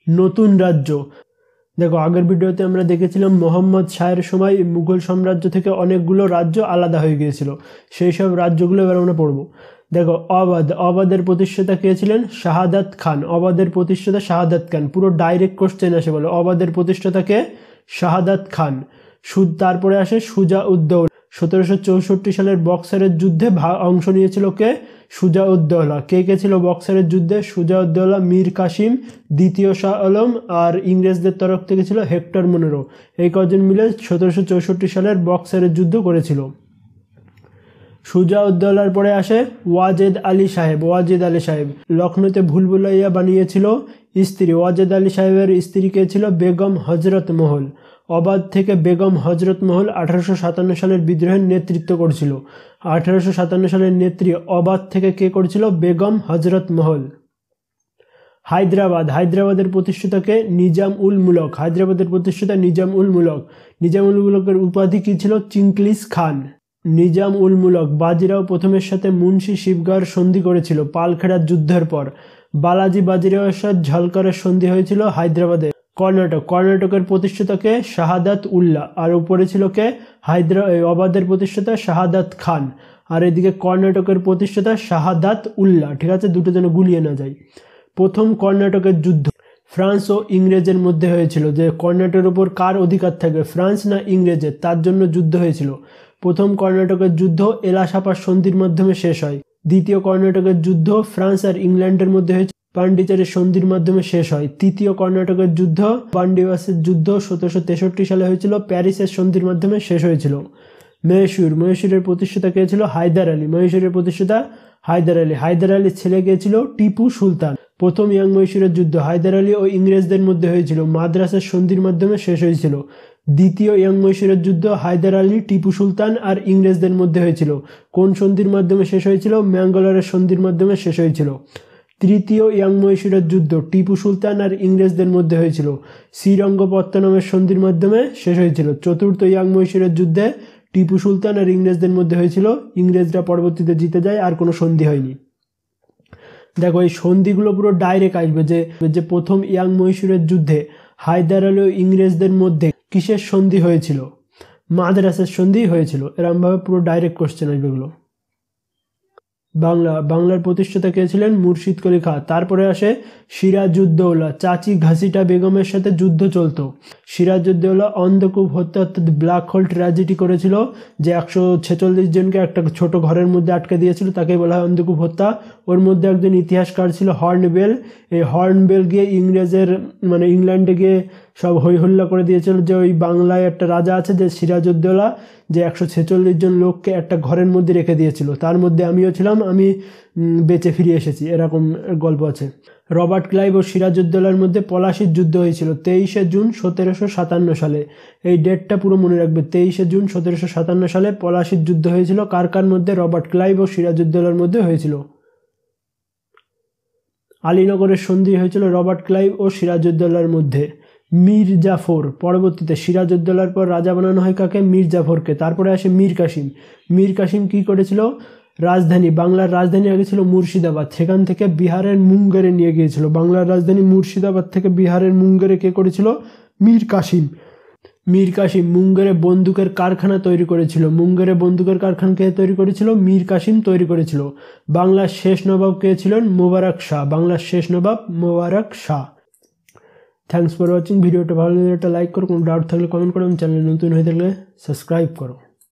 নতুন রাজ্য। দেখো আগের ভিডিওতে আমরা দেখেছিলাম মোহাম্মদ শাহের সময় মুঘল সাম্রাজ্য থেকে অনেকগুলো রাজ্য আলাদা হয়ে গিয়েছিল, সেই সব রাজ্যগুলো এবার আমরা পড়বো। দেখো অবাধের প্রতিষ্ঠাতা কে ছিলেন? শাহাদাত খান। অবাধের প্রতিষ্ঠাতা শাহাদাত খান, পুরো ডাইরেক্ট কোশ্চেন আসে বলে অবাধের প্রতিষ্ঠাতা কে? শাহাদাত খান। তারপরে আসে সুজা-উদ-দৌলা। 1764 সালের বক্সারের যুদ্ধে অংশ নিয়েছিল কে? সুজা-উদ-দৌলা। কে কে ছিল বক্সারের যুদ্ধে? সুজা-উদ-দৌলা, মীর কাসিম, দ্বিতীয় শাহ আলম আর ইংরেজদের তরফ থেকে ছিল হেক্টর মুনেরো। এই কজন মিলে 1764 সালের বক্সারের যুদ্ধ করেছিল। সুজা-উদ-দৌলার পরে আসে ওয়াজেদ আলী সাহেব। ওয়াজেদ আলী সাহেব লখনৌতে ভুলভুলাইয়া বানিয়েছিল স্ত্রী। ওয়াজেদ আলী সাহেবের স্ত্রী কে ছিল? বেগম হজরত মহল। অবাধ থেকে বেগম হজরত মহল 1857 সালের বিদ্রোহের নেতৃত্ব করেছিল। 1857 সালের নেত্রী অবাধ থেকে কে করেছিল? বেগম হজরত মহল। হায়দ্রাবাদের প্রতিষ্ঠাতাকে? নিজাম উল মুলক। হায়দ্রাবাদের প্রতিষ্ঠাতা নিজাম উল মুলক। নিজাম উল মুলকের উপাধি কি ছিল? চিঙ্কলিস খান। নিজাম উল মুলক বাজিরাও প্রথমের সাথে মুন্সি শিবগার সন্ধি করেছিল পালখেড়ার যুদ্ধের পর। বালাজি বাজিরাওয়ের সাথে ঝলকারের সন্ধি হয়েছিল হায়দ্রাবাদে। কর্ণাটকের প্রতিষ্ঠাতাকে? শাহাদাত উল্লাহ। আর উপরে ছিল কে? অবাধের প্রতিষ্ঠাতা শাহাদাত খান, আর এদিকে কর্ণাটকের প্রতিষ্ঠাতা শাহাদাত উল্লাহ। ঠিক আছে, দুটো যেন গুলিয়ে না যায়। প্রথম কর্ণাটকের যুদ্ধ ফ্রান্স ও ইংরেজের মধ্যে হয়েছিল, যে কর্ণাটকের উপর কার অধিকার থাকবে, ফ্রান্স না ইংরেজের, তার জন্য যুদ্ধ হয়েছিল। প্রথম কর্ণাটকের যুদ্ধ এলাসাপার সন্ধির মাধ্যমে শেষ হয়। দ্বিতীয় কর্ণাটকের যুদ্ধ ফ্রান্স আর ইংল্যান্ডের মধ্যে হয়েছে, পান্ডিচেরির সন্ধির মাধ্যমে শেষ হয়। তৃতীয় কর্ণাটকের যুদ্ধ পান্ডিবাসের যুদ্ধ 1763 সালে হয়েছিল, প্যারিসের সন্ধির মাধ্যমে শেষ হয়েছিল। মহীশূরের প্রতিষ্ঠাতা কে ছিল? হায়দার আলী। মহীশূরের প্রতিষ্ঠাতা হায়দার আলী। হায়দার আলীর ছেলে কে ছিল? টিপু সুলতান। প্রথম ইয়াং মহীশূরের যুদ্ধ হায়দার আলী ও ইংরেজদের মধ্যে হয়েছিল, মাদ্রাসের সন্ধির মাধ্যমে শেষ হয়েছিল। দ্বিতীয় ইয়াং মহীশূরের যুদ্ধ হায়দার আলী, টিপু সুলতান আর ইংরেজদের মধ্যে হয়েছিল। কোন সন্ধির মাধ্যমে শেষ হয়েছিল? ম্যাঙ্গালোরের সন্ধির মাধ্যমে শেষ হয়েছিল। তৃতীয় ইয়াং মহীশূরের যুদ্ধ টিপু সুলতান আর ইংরেজদের মধ্যে হয়েছিল, শ্রীরঙ্গপত্তনমের সন্ধির মাধ্যমে শেষ হয়েছিল। চতুর্থ ইয়াং মহীশূরের যুদ্ধে টিপু সুলতান আর ইংরেজদের মধ্যে হয়েছিল, ইংরেজরা পরবর্তীতে জিতে যায়, আর কোনো সন্ধি হয়নি। দেখো এই সন্ধিগুলো পুরো ডাইরেক্ট আসবে, যে প্রথম ইয়াং মহীশূরের যুদ্ধে হায়দার আলী ও ইংরেজদের মধ্যে কিসের সন্ধি হয়েছিল? মাদ্রাসের সন্ধি হয়েছিল। এরকমভাবে পুরো ডাইরেক্ট কোশ্চেন আসবে এগুলো। বাংলার প্রতিষ্ঠাতা কে ছিলেন? মুর্শিদ কুলি খাঁ। তারপরে আসে সিরাজউদ্দৌলা। চাচি ঘাসিটা বেগমের সাথে যুদ্ধ চলতো। সিরাজউদ্দৌলা অন্ধকূপ হত্যা অর্থাৎ ব্ল্যাক হোল ট্র্যাজেডি করেছিল, যে 146 জনকে একটা ছোট ঘরের মধ্যে আটকে দিয়েছিল, তাকে বলা হয় অন্ধকূপ হত্যা। ওর মধ্যে একজন ইতিহাসকার ছিল হর্নবেল। এই হর্নবেল গিয়ে ইংল্যান্ডে গিয়ে সব হইহল্লা করে দিয়েছিল, যে ওই বাংলায় একটা রাজা আছে যে সিরাজউদ্দৌলা, যে 146 জন লোককে একটা ঘরের মধ্যে রেখে দিয়েছিল, তার মধ্যে আমিও ছিলাম, আমি বেঁচে ফিরে এসেছি, এরকম গল্প আছে। রবার্ট ক্লাইভ ও সিরাজউদ্দৌলার মধ্যে পলাশির যুদ্ধ হয়েছিল 23শে জুন 1757 সালে। এই ডেটটা পুরো মনে রাখবে, 23শে জুন 1757 সালে পলাশির যুদ্ধ হয়েছিল। কার মধ্যে? রবার্ট ক্লাইভ ও সিরাজউদ্দৌলার মধ্যে হয়েছিল। আলীনগরের সন্ধি হয়েছিল রবার্ট ক্লাইভ ও সিরাজউদ্দৌলার মধ্যে। মীর জাফর পরবর্তীতে সিরাজউদ্দৌলার পর রাজা বানানো হয় কাকে? মীর জাফরকে। তারপরে আসে মীর কাসিম। মীর কাসিম কি করেছিল? বাংলার রাজধানী আগে ছিল মুর্শিদাবাদ, সেখান থেকে বিহারের মুঙ্গেরে নিয়ে গিয়েছিল। বাংলার রাজধানী মুর্শিদাবাদ থেকে বিহারের মুঙ্গেরে কে করেছিল? মীর কাসিম মুঙ্গেরে বন্দুকের কারখানা তৈরি করেছিল। মুঙ্গেরে বন্দুকের কারখানা কে তৈরি করেছিল? মীর কাসিম তৈরি করেছিল। বাংলার শেষ নবাব কে ছিলেন? মোবারক শাহ। বাংলার শেষ নবাব Mubarak Shah. Thanks for watching. ভিডিওটা ভালো লাগলে একটা লাইক করো, কোনো ডাউট থাকলে কমেন্ট করো এবং চ্যানেলে নতুন হয়ে থাকলে সাবস্ক্রাইব করো।